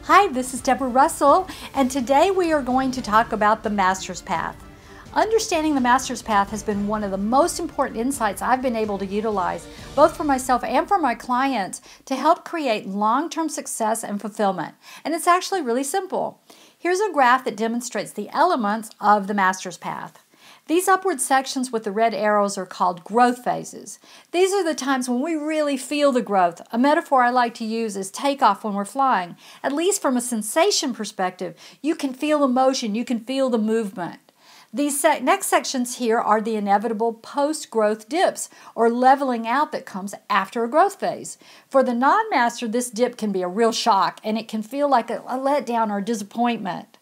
Hi, this is Debra Russell, and today we are going to talk about the Master's Path. Understanding the Master's Path has been one of the most important insights I've been able to utilize, both for myself and for my clients, to help create long-term success and fulfillment. And it's actually really simple. Here's a graph that demonstrates the elements of the Master's Path. These upward sections with the red arrows are called growth phases. These are the times when we really feel the growth. A metaphor I like to use is takeoff when we're flying. At least from a sensation perspective, you can feel the motion, you can feel the movement. These next sections here are the inevitable post-growth dips, or leveling out that comes after a growth phase. For the non-master, this dip can be a real shock, and it can feel like a letdown or disappointment.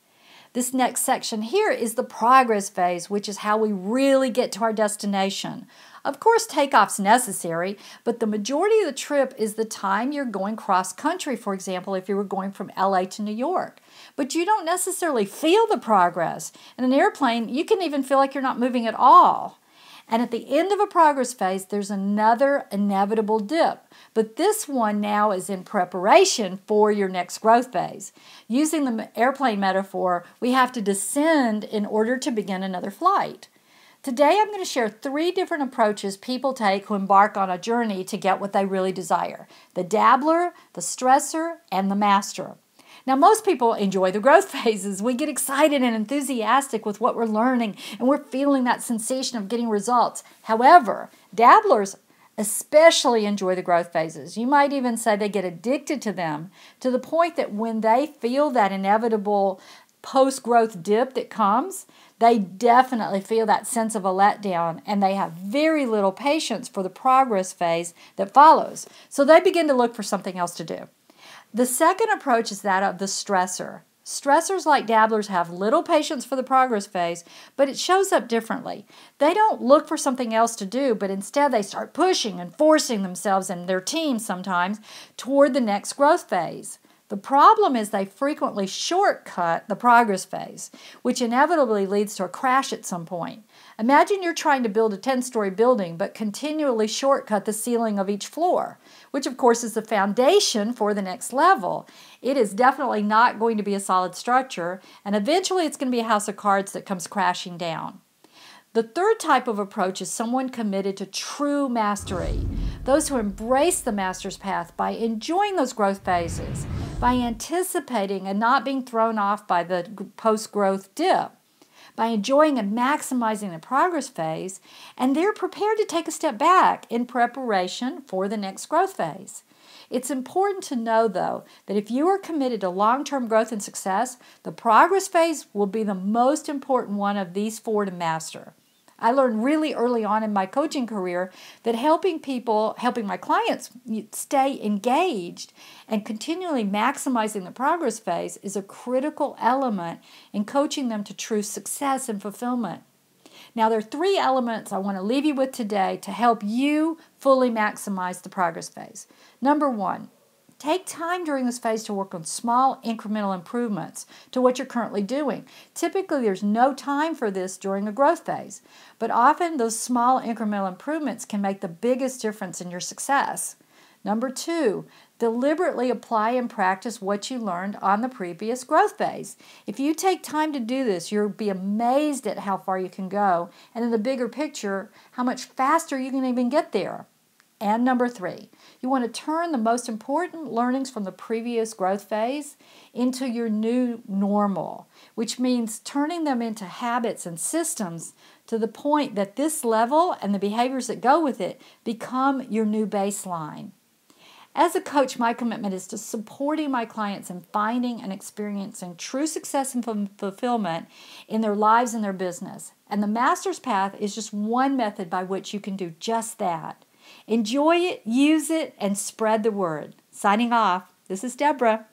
This next section here is the progress phase, which is how we really get to our destination. Of course, takeoff's necessary, but the majority of the trip is the time you're going cross-country, for example, if you were going from LA to New York. But you don't necessarily feel the progress. In an airplane, you can even feel like you're not moving at all. And at the end of a progress phase, there's another inevitable dip. But this one now is in preparation for your next growth phase. Using the airplane metaphor, we have to descend in order to begin another flight. Today, I'm going to share 3 different approaches people take who embark on a journey to get what they really desire: the Dabbler, the Stressor, and the Master. Now, most people enjoy the growth phases. We get excited and enthusiastic with what we're learning, and we're feeling that sensation of getting results. However, dabblers especially enjoy the growth phases. You might even say they get addicted to them, to the point that when they feel that inevitable post-growth dip that comes, they definitely feel that sense of a letdown, and they have very little patience for the progress phase that follows. So they begin to look for something else to do. The second approach is that of the stressor. Stressors, like dabblers, have little patience for the progress phase, but it shows up differently. They don't look for something else to do, but instead they start pushing and forcing themselves and their team sometimes toward the next growth phase. The problem is they frequently shortcut the progress phase, which inevitably leads to a crash at some point. Imagine you're trying to build a 10-story building but continually shortcut the ceiling of each floor, which of course is the foundation for the next level. It is definitely not going to be a solid structure, and eventually it's going to be a house of cards that comes crashing down. The third type of approach is someone committed to true mastery. Those who embrace the Master's Path by enjoying those growth phases, by anticipating and not being thrown off by the post-growth dip, by enjoying and maximizing the progress phase, and they're prepared to take a step back in preparation for the next growth phase. It's important to know, though, that if you are committed to long-term growth and success, the progress phase will be the most important one of these 4 to master. I learned really early on in my coaching career that helping my clients stay engaged and continually maximizing the progress phase is a critical element in coaching them to true success and fulfillment. Now, there are 3 elements I want to leave you with today to help you fully maximize the progress phase. Number 1, take time during this phase to work on small incremental improvements to what you're currently doing. Typically, there's no time for this during a growth phase, but often those small incremental improvements can make the biggest difference in your success. Number 2, deliberately apply and practice what you learned on the previous growth phase. If you take time to do this, you'll be amazed at how far you can go, and in the bigger picture, how much faster you can even get there. And number 3, you want to turn the most important learnings from the previous growth phase into your new normal, which means turning them into habits and systems to the point that this level and the behaviors that go with it become your new baseline. As a coach, my commitment is to supporting my clients in finding and experiencing true success and fulfillment in their lives and their business. And the Master's Path is just one method by which you can do just that. Enjoy it, use it, and spread the word. Signing off, this is Debra.